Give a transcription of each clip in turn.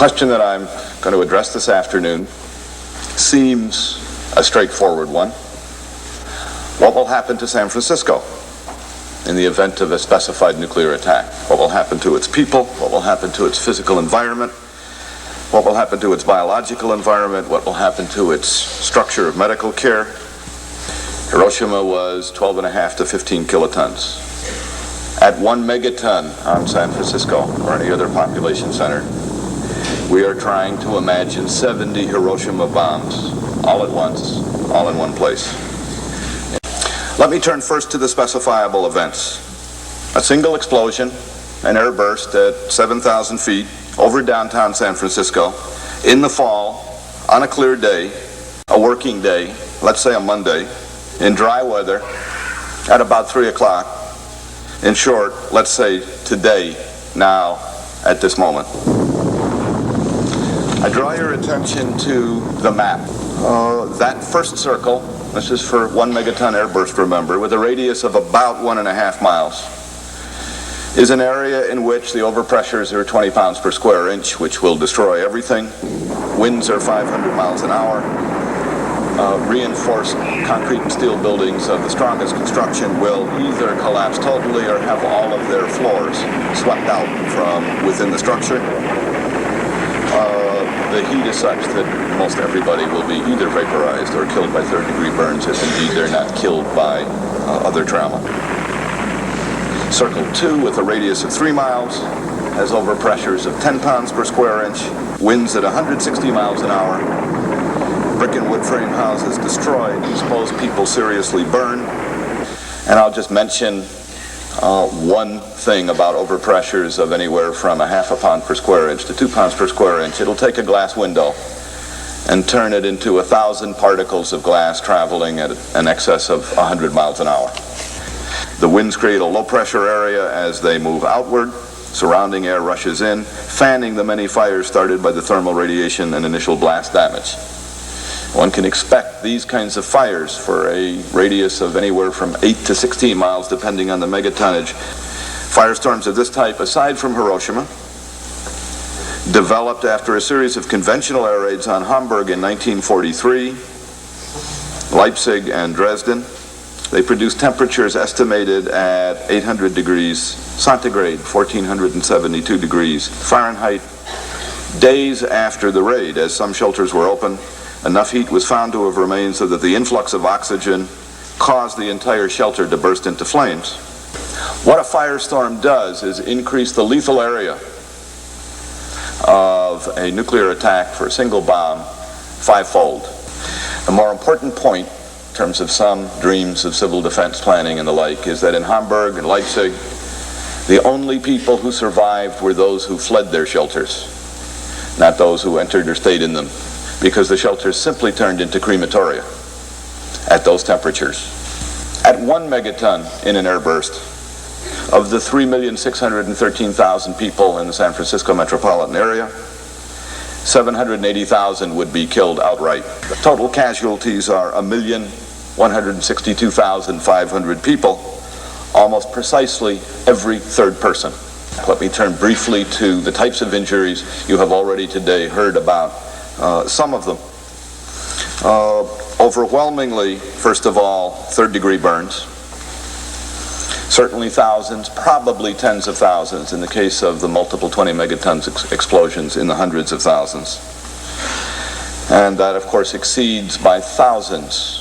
question that I'm going to address this afternoon seems a straightforward one. What will happen to San Francisco in the event of a specified nuclear attack? What will happen to its people? What will happen to its physical environment? What will happen to its biological environment? What will happen to its structure of medical care? Hiroshima was 12.5 to 15 kilotons. At 1 megaton on San Francisco or any other population center, we are trying to imagine 70 Hiroshima bombs all at once, all in one place. Let me turn first to the specifiable events. A single explosion, an airburst at 7,000 feet over downtown San Francisco in the fall, on a clear day, a working day, let's say a Monday, in dry weather, at about 3 o'clock. In short, let's say today, now, at this moment. I draw your attention to the map. That first circle, this is for 1 megaton airburst, remember, with a radius of about 1.5 miles, is an area in which the overpressures are 20 pounds per square inch, which will destroy everything. Winds are 500 miles an hour. Reinforced concrete and steel buildings of the strongest construction will either collapse totally or have all of their floors swept out from within the structure. The heat is such that most everybody will be either vaporized or killed by third-degree burns if indeed they're not killed by other trauma. Circle 2, with a radius of 3 miles, has overpressures of 10 pounds per square inch, winds at 160 miles an hour, brick and wood frame houses destroyed, exposed people seriously burned. And I'll just mention one thing about overpressures of anywhere from 0.5 pound per square inch to 2 pounds per square inch. It'll take a glass window and turn it into 1,000 particles of glass traveling at an excess of 100 miles an hour. The winds create a low pressure area as they move outward. Surrounding air rushes in, fanning the many fires started by the thermal radiation and initial blast damage. One can expect these kinds of fires for a radius of anywhere from 8 to 16 miles, depending on the megatonnage. Firestorms of this type, aside from Hiroshima, developed after a series of conventional air raids on Hamburg in 1943, Leipzig and Dresden. They produced temperatures estimated at 800 degrees centigrade, 1,472 degrees Fahrenheit. Days after the raid, as some shelters were open, enough heat was found to have remained so that the influx of oxygen caused the entire shelter to burst into flames. What a firestorm does is increase the lethal area of a nuclear attack for a single bomb fivefold. The more important point, in terms of some dreams of civil defense planning and the like, is that in Hamburg and Leipzig, the only people who survived were those who fled their shelters, not those who entered or stayed in them, because the shelters simply turned into crematoria at those temperatures. At 1 megaton in an airburst, of the 3,613,000 people in the San Francisco metropolitan area, 780,000 would be killed outright. The total casualties are 1,162,500 people, almost precisely every third person. Let me turn briefly to the types of injuries. You have already today heard about some of them. Overwhelmingly, first of all, third-degree burns. Certainly thousands, probably tens of thousands, in the case of the multiple 20 megatons explosions, in the hundreds of thousands. And that, of course, exceeds by thousands,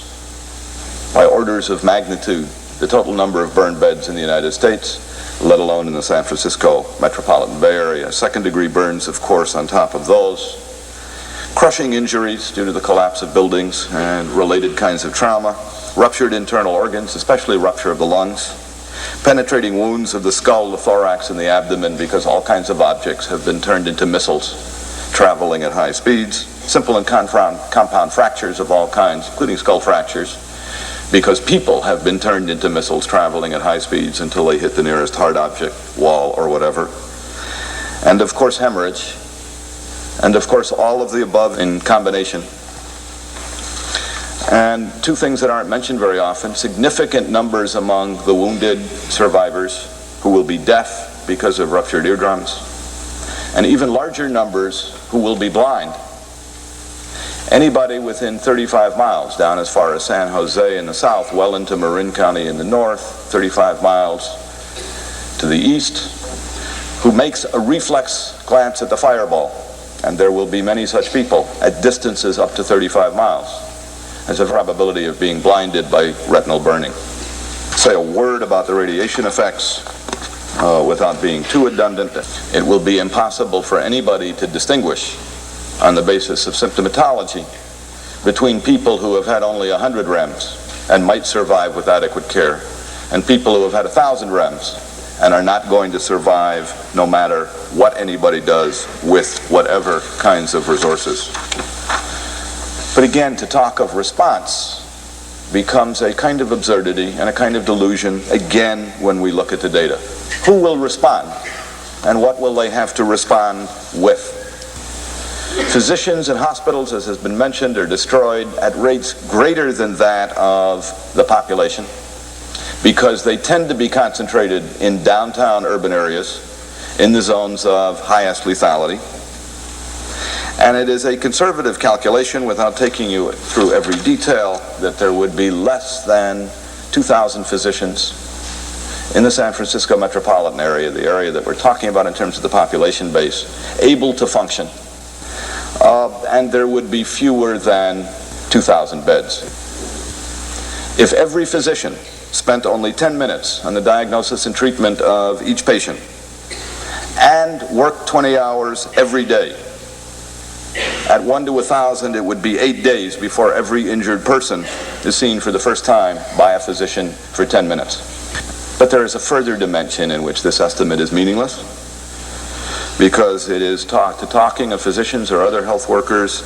by orders of magnitude, the total number of burn beds in the United States, let alone in the San Francisco metropolitan Bay Area. Second-degree burns, of course, on top of those. Crushing injuries due to the collapse of buildings and related kinds of trauma. Ruptured internal organs, especially rupture of the lungs. Penetrating wounds of the skull, the thorax, and the abdomen, because all kinds of objects have been turned into missiles traveling at high speeds. Simple and compound fractures of all kinds, including skull fractures, because people have been turned into missiles traveling at high speeds until they hit the nearest hard object, wall or whatever. And of course hemorrhage. And of course all of the above in combination. And two things that aren't mentioned very often: significant numbers among the wounded survivors who will be deaf because of ruptured eardrums, and even larger numbers who will be blind. Anybody within 35 miles, down as far as San Jose in the south, well into Marin County in the north, 35 miles to the east, who makes a reflex glance at the fireball, and there will be many such people at distances up to 35 miles, has a probability of being blinded by retinal burning. Say a word about the radiation effects without being too redundant. It will be impossible for anybody to distinguish on the basis of symptomatology between people who have had only 100 REMs and might survive with adequate care, and people who have had 1,000 REMs and are not going to survive no matter what anybody does with whatever kinds of resources. But again, to talk of response becomes a kind of absurdity and a kind of delusion, again, when we look at the data. Who will respond, and what will they have to respond with? Physicians and hospitals, as has been mentioned, are destroyed at rates greater than that of the population, because they tend to be concentrated in downtown urban areas, in the zones of highest lethality. And it is a conservative calculation, without taking you through every detail, that there would be less than 2,000 physicians in the San Francisco metropolitan area, the area that we're talking about in terms of the population base, able to function. And there would be fewer than 2,000 beds. If every physician spent only 10 minutes on the diagnosis and treatment of each patient and worked 20 hours every day, at 1 to 1,000, it would be 8 days before every injured person is seen for the first time by a physician for 10 minutes. But there is a further dimension in which this estimate is meaningless, because it is talking of physicians or other health workers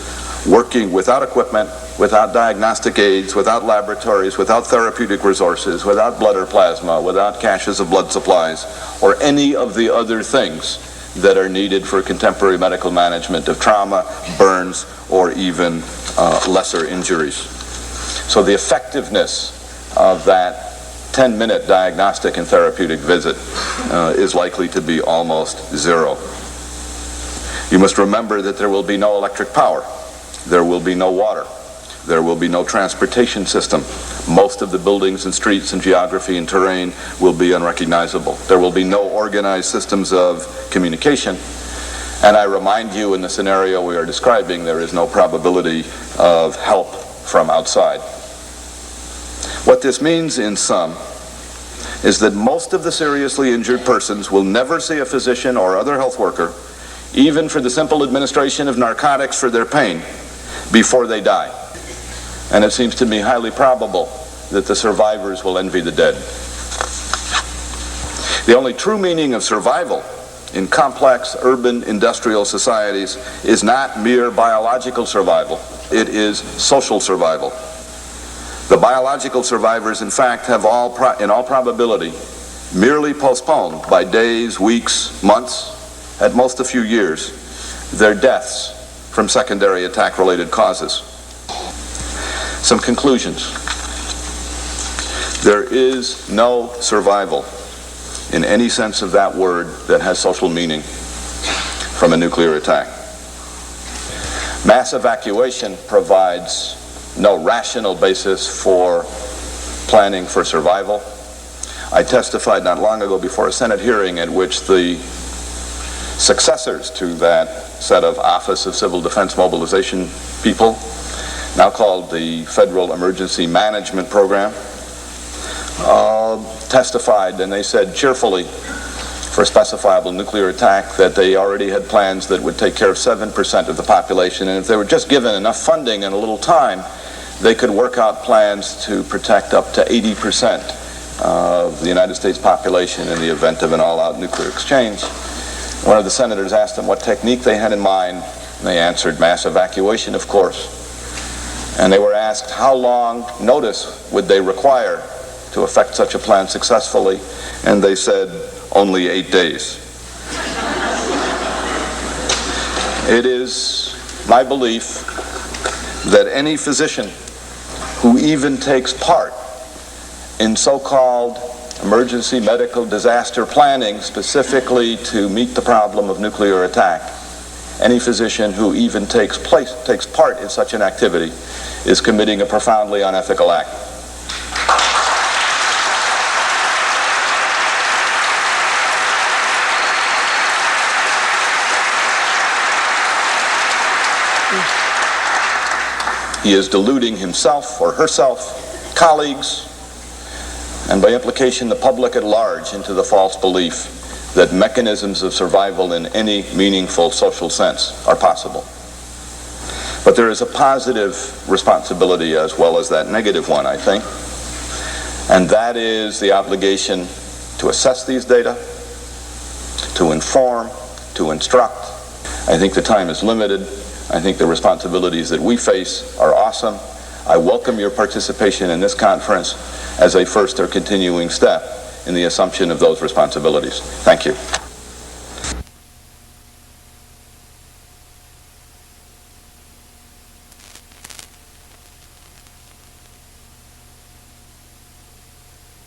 working without equipment, without diagnostic aids, without laboratories, without therapeutic resources, without blood or plasma, without caches of blood supplies, or any of the other things that are needed for contemporary medical management of trauma, burns, or even lesser injuries. So the effectiveness of that 10-minute diagnostic and therapeutic visit is likely to be almost zero. You must remember that there will be no electric power, there will be no water, there will be no transportation system. Most of the buildings and streets and geography and terrain will be unrecognizable. There will be no organized systems of communication. And I remind you, in the scenario we are describing, there is no probability of help from outside. What this means, in sum, is that most of the seriously injured persons will never see a physician or other health worker, even for the simple administration of narcotics for their pain, before they die. And it seems to me highly probable that the survivors will envy the dead. The only true meaning of survival in complex urban industrial societies is not mere biological survival, it is social survival. The biological survivors, in fact, have in all probability merely postponed by days, weeks, months, at most a few years, their deaths from secondary attack-related causes. Some conclusions. There is no survival in any sense of that word that has social meaning from a nuclear attack. Mass evacuation provides no rational basis for planning for survival. I testified not long ago before a Senate hearing at which the successors to that set of Office of Civil Defense Mobilization people, now called the Federal Emergency Management Program, testified, and they said cheerfully, for a specifiable nuclear attack, that they already had plans that would take care of 7% of the population, and if they were just given enough funding and a little time, they could work out plans to protect up to 80% of the United States population in the event of an all-out nuclear exchange. One of the senators asked them what technique they had in mind, and they answered mass evacuation, of course. And they were asked how long notice would they require to effect such a plan successfully, and they said only 8 days. It is my belief that any physician who even takes part in so-called emergency medical disaster planning specifically to meet the problem of nuclear attack, any physician who even takes part in such an activity is committing a profoundly unethical act. He is deluding himself or herself, colleagues, and by implication the public at large into the false belief that mechanisms of survival in any meaningful social sense are possible. But there is a positive responsibility as well as that negative one, I think, and that is the obligation to assess these data, to inform, to instruct. I think the time is limited. I think the responsibilities that we face are awesome. I welcome your participation in this conference as a first or continuing step in the assumption of those responsibilities. Thank you.